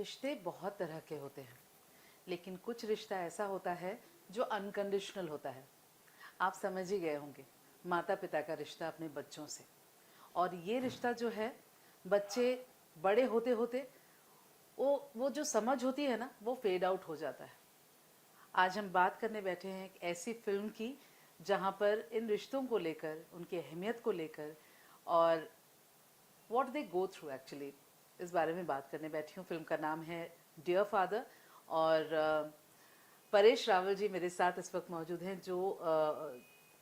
रिश्ते बहुत तरह के होते हैं, लेकिन कुछ रिश्ता ऐसा होता है जो अनकंडीशनल होता है। आप समझ ही गए होंगे, माता पिता का रिश्ता अपने बच्चों से। और ये रिश्ता जो है, बच्चे बड़े होते होते वो जो समझ होती है ना, वो फेड आउट हो जाता है। आज हम बात करने बैठे हैं एक ऐसी फिल्म की जहाँ पर इन रिश्तों को लेकर, उनकी अहमियत को लेकर और what they go through actually, इस बारे में बात करने बैठी हूँ। फिल्म का नाम है डियर फादर और परेश रावल जी मेरे साथ इस वक्त मौजूद हैं, जो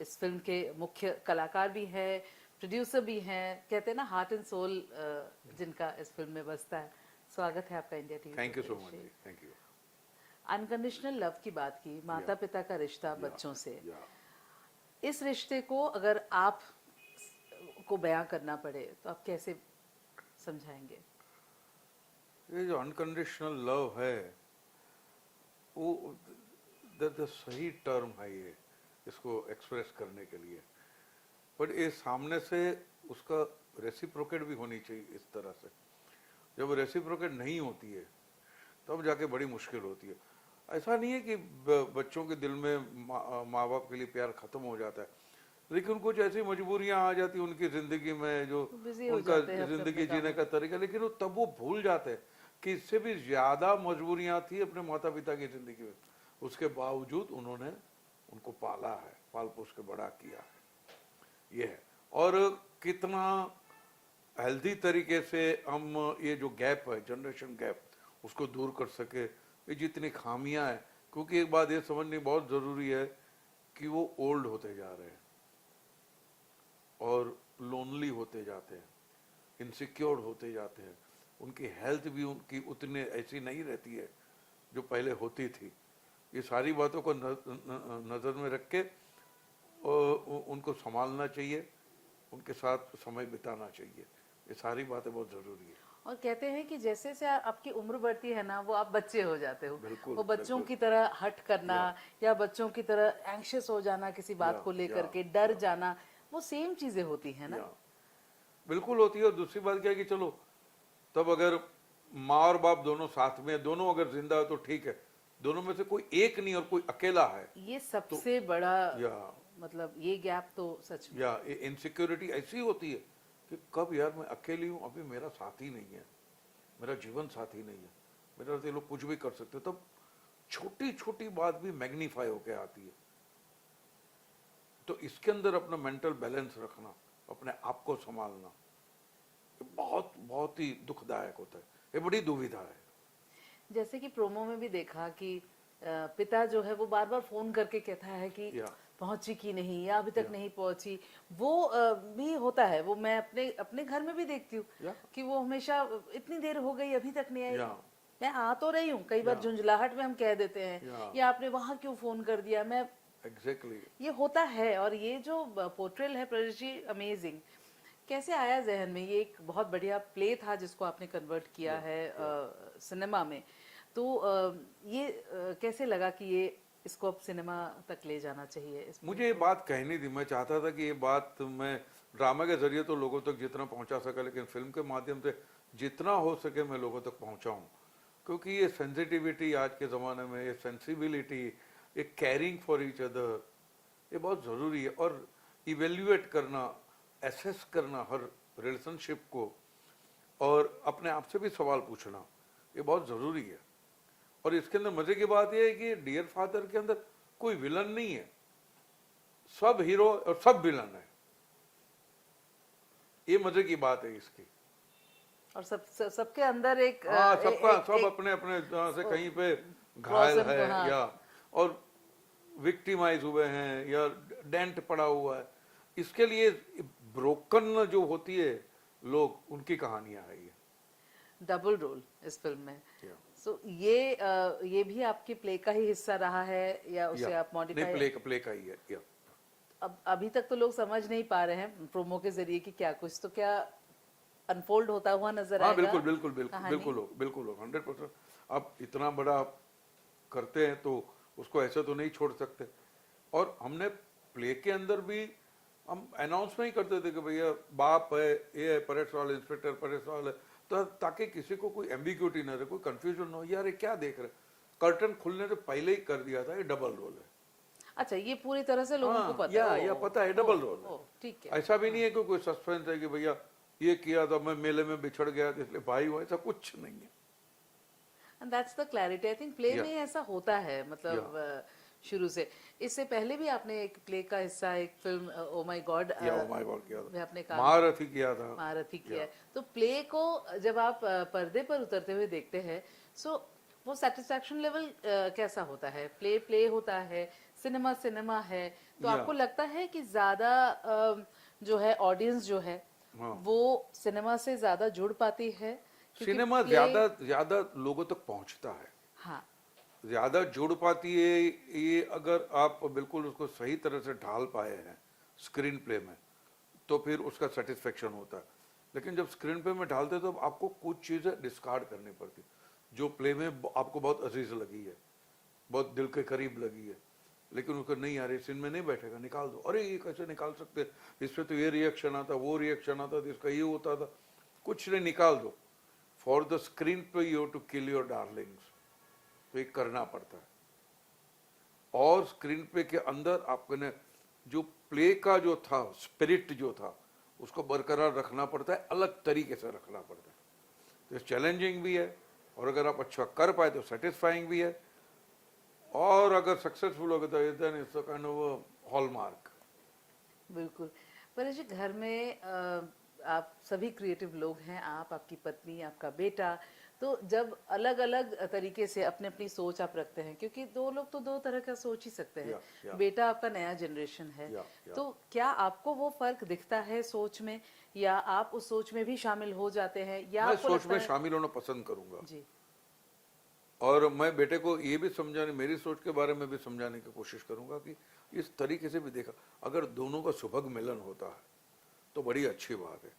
इस फिल्म के मुख्य कलाकार भी हैं, प्रोड्यूसर भी हैं, कहते हैं ना हार्ट एंड सोल जिनका इस फिल्म में बसता है। स्वागत है आपका India TV. Thank you so much, thank you. Unconditional love की बात की, माता पिता का रिश्ता बच्चों से। या इस रिश्ते को अगर आप को बयां करना पड़े तो आप कैसे समझाएंगे? ये जो अनकंडीशनल लव है वो द सही टर्म है ये, इसको एक्सप्रेस करने के लिए। बट ये सामने से उसका रेसिप्रोकेट भी होनी चाहिए। इस तरह से जब रेसिप्रोकेट नहीं होती है तब जाके बड़ी मुश्किल होती है। ऐसा नहीं है कि बच्चों के दिल में माँ बाप के लिए प्यार खत्म हो जाता है, लेकिन कुछ ऐसी मजबूरियां आ जाती हैं उनकी जिंदगी में, जो उनका जिंदगी जीने का तरीका, लेकिन वो तब वो भूल जाते हैं कि इससे भी ज्यादा मजबूरियां थी अपने माता पिता की जिंदगी में। उसके बावजूद उन्होंने उनको पाला है, पाल पोस के बड़ा किया है, ये है। और कितना हेल्दी तरीके से हम ये जो गैप है, जनरेशन गैप, उसको दूर कर सके। ये जितनी खामियां हैं, क्योंकि एक बात ये समझनी बहुत जरूरी है कि वो ओल्ड होते जा रहे हैं और लोनली होते जाते हैं, इनसिक्योर होते जाते हैं। उनकी हेल्थ भी उनकी उतनी ऐसी नहीं रहती है जो पहले होती थी। ये सारी बातों को नज़र में रख के उनको संभालना चाहिए, उनके साथ समय बिताना चाहिए। ये सारी बातें बहुत ज़रूरी है। और कहते हैं कि जैसे जैसे आपकी उम्र बढ़ती है ना, वो आप बच्चे हो जाते हो। बिल्कुल, वो बच्चों बिल्कुल। की तरह हट करना या बच्चों की तरह एंग्शियस हो जाना, किसी बात को लेकर के डर जाना, वो सेम चीजें होती हैं ना। बिल्कुल होती है। और दूसरी बात क्या है कि चलो, तब अगर माँ और बाप दोनों साथ में, दोनों अगर जिंदा है तो ठीक है, दोनों में से कोई एक नहीं और कोई अकेला है, ये सबसे तो, बड़ा मतलब ये गैप तो सच में, या इनसिक्योरिटी ऐसी होती है कि कब यार मैं अकेली हूँ, अभी मेरा साथी नहीं है, मेरा जीवन साथी नहीं है, मेरा तो ये लोग कुछ भी कर सकते। तब छोटी छोटी बात भी मैग्नीफाई होके आती है। तो इसके अंदर अपना मेंटल बैलेंस रखना, अपने आप को संभालना, बहुत बहुत ही दुखदायक होता है। ये बड़ी दुविधा है। जैसे कि प्रोमो में भी देखा कि पिता जो है वो बार बार फोन करके कहता है कि पहुंची कि नहीं या अभी तक नहीं पहुंची। वो भी होता है, वो मैं अपने अपने घर में भी देखती हूँ कि वो हमेशा इतनी देर हो गई अभी तक नहीं आई। मैं आ तो रही हूँ, कई बार झुंझलाहट में हम कह देते हैं या आपने वहां क्यों फोन कर दिया। मैं एग्जैक्टली ये होता है। और ये जो पोर्ट्रेल है प्रदेश जी, अमेजिंग। कैसे आया जहन में? ये एक बहुत बढ़िया प्ले था जिसको आपने कन्वर्ट किया है सिनेमा में। तो ये कैसे लगा कि ये इसको अब सिनेमा तक ले जाना चाहिए? मुझे ये बात कहनी थी। मैं चाहता था कि ये बात मैं ड्रामा के जरिए तो लोगों तक जितना पहुंचा सका, लेकिन फिल्म के माध्यम से जितना हो सके मैं लोगों तक पहुंचाऊं। क्योंकि ये सेंसिटिविटी आज के ज़माने में, ये सेंसिबिलिटी, ये केयरिंग फॉर ईच अदर, ये बहुत ज़रूरी है। और इवेल्युएट करना, एसेस करना हर रिलेशनशिप को, और अपने आप से भी सवाल पूछना, ये बहुत ज़रूरी है। और इसके अंदर मजे की बात यह है कि डियर फादर के अंदर कोई विलन नहीं है, सब हीरो और सब विलन है। ये मजे की बात है इसकी। और सबके अंदर एक सब अपने अपने से कहीं पे घायल है या और विक्टिमाइज हुए हैं या डेंट पड़ा हुआ है। इसके लिए ब्रोकन जो होती है लोग, उनकी कहानियां है। ये डबल रोल इस फिल्म में। सो ये भी आपके प्ले का ही हिस्सा रहा है या उसे आप मॉडिफाई? नहीं, प्ले का ही है। अब अभी तक तो लोग समझ नहीं पा रहे हैं प्रोमो के जरिए कि क्या कुछ तो क्या अनफोल्ड होता हुआ नजर आएगा। बिल्कुल बिल्कुल बिल्कुल बिल्कुल बिल्कुल 100%। आप इतना बड़ा करते हैं तो उसको ऐसे तो नहीं छोड़ सकते। और हमने प्ले के अंदर भी हम अनाउंस नहीं करते थे कि भैया बाप है, ये है परेश रावल, इंस्पेक्टर परेश रावल है, तो ताकि किसी को कोई एम्बिग्यूटी ना रहे, कोई कंफ्यूजन ना हो, यार ये क्या देख रहे, कर्टन खुलने से पहले ही कर दिया था, ये डबल रोल है। अच्छा, ये पूरी तरह से लोगों को हाँ, पता है। या पता है डबल रोल है। ठीक है। ऐसा भी नहीं है कि कोई सस्पेंस है कि भैया ये किया था, मैं मेले में बिछड़ गया था इसलिए भाई हुआ, ऐसा कुछ नहीं है। And that's the clarity. I think play Yeah. में ऐसा होता है, मतलब शुरू से। इससे पहले भी आपने एक प्ले का हिस्सा, एक फिल्म ओ माय गॉड या ओ माय गॉड किया में था, आपने काम महारथी किया था। महारथी किया है। तो प्ले को जब आप पर्दे पर उतरते हुए देखते हैं, सो वो सेटिस्फैक्शन लेवल कैसा होता है? प्ले प्ले होता है, सिनेमा सिनेमा है, तो Yeah. आपको लगता है कि ज्यादा जो है ऑडियंस जो है हाँ। वो सिनेमा से ज्यादा जुड़ पाती है? क्योंकि सिनेमा play- ज्यादा लोगों तक पहुंचता है, हाँ, ज्यादा जुड़ पाती है ये अगर आप बिल्कुल उसको सही तरह से ढाल पाए हैं स्क्रीन प्ले में, तो फिर उसका सेटिस्फेक्शन होता है। लेकिन जब स्क्रीन प्ले में ढालते तो आपको कुछ चीजें डिस्कार्ड करनी पड़ती, जो प्ले में आपको बहुत अजीज लगी है, बहुत दिल के करीब लगी है, लेकिन उसको नहीं आ रही, सीन में नहीं बैठेगा, निकाल दो। अरे ये कैसे निकाल सकते, इस पे तो ये रिएक्शन आता, वो रिएक्शन आता, तो इसका ये होता था, कुछ नहीं, निकाल दो। For the screenplay you to kill your darlings, तो ये करना पड़ता है। और स्क्रीन प्ले के अंदर आपने जो प्ले का जो था स्पिरिट जो था उसको बरकरार रखना पड़ता है, अलग तरीके से रखना पड़ता है। तो चैलेंजिंग भी है, और अगर आप अच्छा कर पाए तो सेटिस्फाइंग भी है, और अगर सक्सेसफुल हो गए तो then it's kind of hallmark. बिल्कुल। परेश जी, घर में आप सभी क्रिएटिव लोग हैं, आप, आपकी पत्नी, आपका बेटा, तो जब अलग अलग तरीके से अपने अपनी सोच आप रखते हैं, क्योंकि दो लोग तो दो तरह का सोच ही सकते हैं। Yeah. बेटा आपका नया जनरेशन है, Yeah. तो क्या आपको वो फर्क दिखता है सोच में, या आप उस सोच में भी शामिल हो जाते हैं, या मैं आपको सोच लगता में है? शामिल होना पसंद करूंगा, जी, और मैं बेटे को ये भी समझाने, मेरी सोच के बारे में भी समझाने की कोशिश करूंगा कि इस तरीके से भी देखा, अगर दोनों का सुभग मिलन होता है तो बड़ी अच्छी बात है।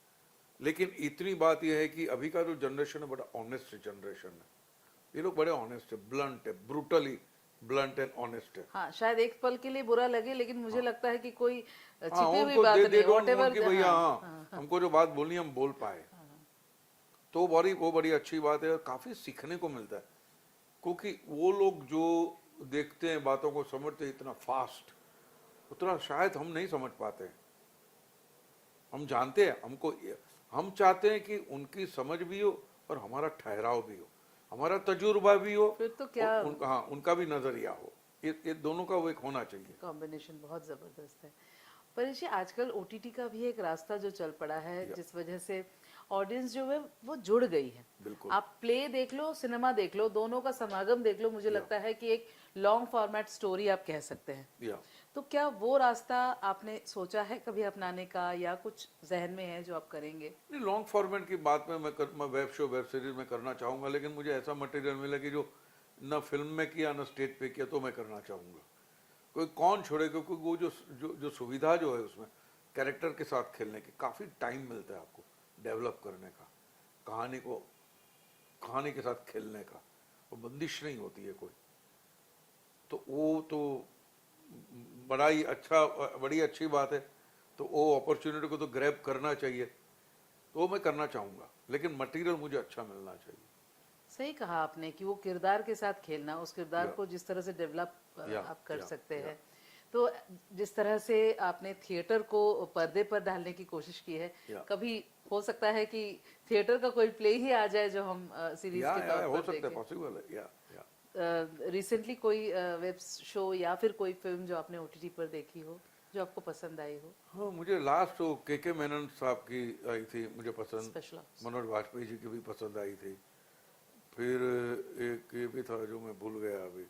लेकिन इतनी बात यह है कि अभी का जो जनरेशन है बड़ा ऑनेस्ट जनरेशन है, ये लोग बड़े ऑनेस्ट है, ब्लंट है, ब्रूटली ब्लंट एंड ऑनेस्ट है। हाँ, शायद एक पल के लिए बुरा लगे, लेकिन मुझे लगता है कि कोई हाँ, छिपी हुई उनको बात दे नहीं, डोंट whatever वांट कि भैया हाँ, हाँ हमको जो बात बोलनी है हम बोल पाए, तो वो बड़ी अच्छी बात है, और काफी सीखने को मिलता है। क्योंकि वो लोग जो देखते हैं, बातों को समझते हैं इतना फास्ट, उतना शायद हम नहीं समझ पाते हैं। हम जानते हैं, हम चाहते हैं कि उनकी समझ भी हो और हमारा ठहराव भी हो, हमारा तजुर्बा भी हो, फिर तो क्या उनका भी नजरिया हो, ये दोनों का वो एक होना चाहिए। कॉम्बिनेशन बहुत जबरदस्त है। परेश जी, आजकल ओटीटी का भी एक रास्ता जो चल पड़ा है, जिस वजह से ऑडियंस जो है वो जुड़ गई है। बिल्कुल। आप प्ले देख लो, सिनेमा देख लो, दोनों का समागम देख लो, मुझे लगता है कि एक लॉन्ग फॉर्मेट स्टोरी आप कह सकते हैं। तो क्या वो रास्ता आपने सोचा है कभी अपनाने का, या कुछ जहन में है जो आप करेंगे? नहीं, लॉन्ग फॉर्मेट की बात में मैं वेब शो, वेब सीरीज में करना चाहूंगा, लेकिन मुझे ऐसा मटेरियल मिले कि जो न फिल्म में किया न स्टेज पे किया, तो मैं करना चाहूंगा। कोई कौन छोड़े, क्योंकि वो जो सुविधा जो है उसमें कैरेक्टर के साथ खेलने की काफी टाइम मिलता है आपको डेवलप करने का, कहानी के साथ खेलने का, वो बंदिश नहीं होती है कोई, तो वो तो बड़ी अच्छी बात है। तो वो अपॉर्चुनिटी को तो ग्रैब करना चाहिए, तो वो मैं करना चाहूंगा, लेकिन मटेरियल मुझे अच्छा मिलना चाहिए। सही कहा आपने कि वो किरदार के साथ खेलना, उस किरदार को जिस तरह से डेवलप आप कर सकते हैं। तो जिस तरह से आपने थिएटर को पर्दे पर डालने की कोशिश की है, कभी हो सकता है कि थिएटर का कोई प्ले ही आ जाए जो हम सीरीज के तौर हो पर सकता है, देखें। पॉसिबल है। रिसेंटली कोई वेब शो या फिर कोई फिल्म जो आपने ओटीटी पर देखी हो, जो आपको पसंद आई हो? हाँ, मुझे लास्ट तो के मेनन साहब की आई थी, मुझे पसंद, स्पेशल ऑप्स। मनोज वाजपेयी जी की भी पसंद आई थी। फिर एक ये भी था जो मैं भूल गया अभी,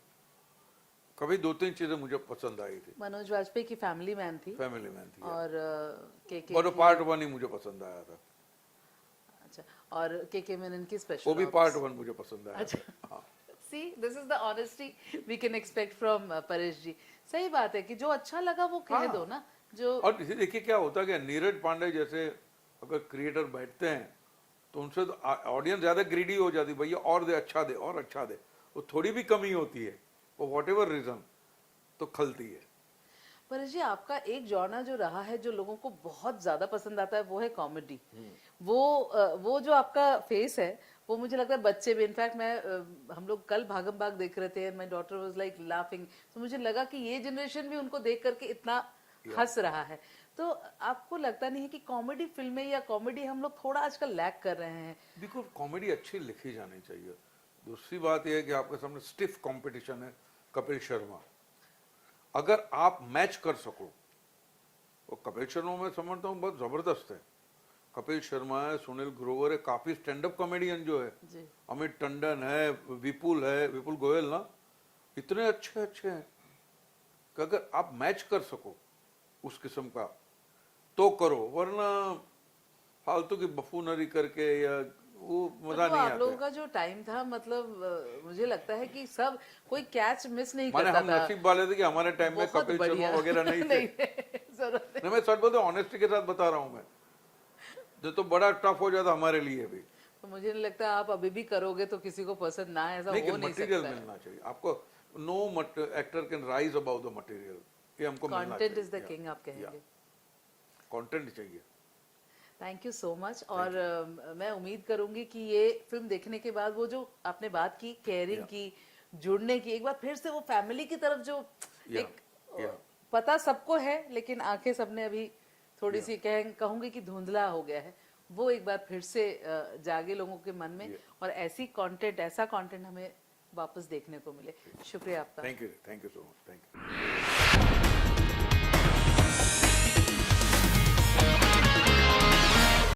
कभी 2-3 चीजें मुझे पसंद आई थी। मनोज वाजपेयी की फैमिली मैन थी, फैमिली मैन थी, और और पार्ट 1 ही मुझे पसंद आया था। अच्छा, और के मेनन की स्पेशल वो भी पार्ट 1 मुझे पसंद आया अच्छा। था। हाँ। See, this is the honesty we can expect from Paresh जी। सही बात है कि जो अच्छा लगा वो कह दो ना, जो। और इसे देखिए क्या होता है कि नीरज पांडे जैसे अगर क्रिएटर बैठते हैं तो उनसे तो ऑडियंस ज्यादा ग्रीडी हो जाती, भैया और दे, अच्छा दे और अच्छा दे, वो थोड़ी भी कमी होती है, वो व्हाटएवर रीजन तो खलती है। पर जी आपका एक जॉनर जो रहा है जो लोगों को बहुत ज्यादा पसंद आता है वो है कॉमेडी। वो जो आपका फेस है वो मुझे लगता है बच्चे भी, इनफैक्ट मैं हम लोग कल भागम भाग देख रहे थे, my daughter was like laughing, तो मुझे लगा कि ये जनरेशन भी उनको देख करके इतना हंस रहा है। तो आपको लगता नहीं है कि कॉमेडी फिल्में या कॉमेडी हम लोग थोड़ा आजकल लैक कर रहे हैं? बिल्कुल, कॉमेडी अच्छी लिखी जानी चाहिए। दूसरी बात यह है कि आपके सामने स्टिफ कंपटीशन है, कपिल शर्मा। अगर आप मैच कर सको, वो कपिल शर्मा मैं समझता हूँ बहुत जबरदस्त है। कपिल शर्मा है, सुनील ग्रोवर है, काफी स्टैंड अप कॉमेडियन जो है, जी। अमित टंडन है, विपुल गोयल ना, इतने अच्छे अच्छे हैं कि अगर आप मैच कर सको उस किस्म का तो करो, वरना फालतू की बफूनरी करके या वो मजा तो नहीं आप आता। लोगों का जो टाइम था, मतलब मुझे लगता है कि सब कोई कैच मिस नहीं माने करता हम था। नसीब वाले थे कि हमारे टाइम में बहुत कपिल शर्मा बढ़िया। वगैरह नहीं थे। नहीं, जरूरत नहीं, मैं सच बोलते ऑनेस्टी के साथ बता रहा हूँ मैं, जो तो बड़ा टफ हो जाता हमारे लिए भी। तो मुझे नहीं लगता आप अभी भी करोगे तो किसी को पसंद ना आए, ऐसा नहीं कि हो नहीं मटेरियल सकता है। मिलना चाहिए आपको। No actor can rise about the material, ये हमको मिलना कंटेंट चाहिए। इज द किंग आप कहेंगे। कंटेंट चाहिए। Thank you so much. और मैं उम्मीद करूंगी कि ये फिल्म देखने के बाद वो जो आपने बात की केयरिंग Yeah. की, जुड़ने की, एक बार फिर से वो फैमिली की तरफ जो Yeah. एक Yeah. पता सबको है लेकिन आंखें सबने अभी थोड़ी Yeah. सी कहूंगी कि धुंधला हो गया है, वो एक बार फिर से जागे लोगों के मन में, Yeah. और ऐसा कंटेंट हमें वापस देखने को मिले। शुक्रिया आपका। Thank you so much, thank you.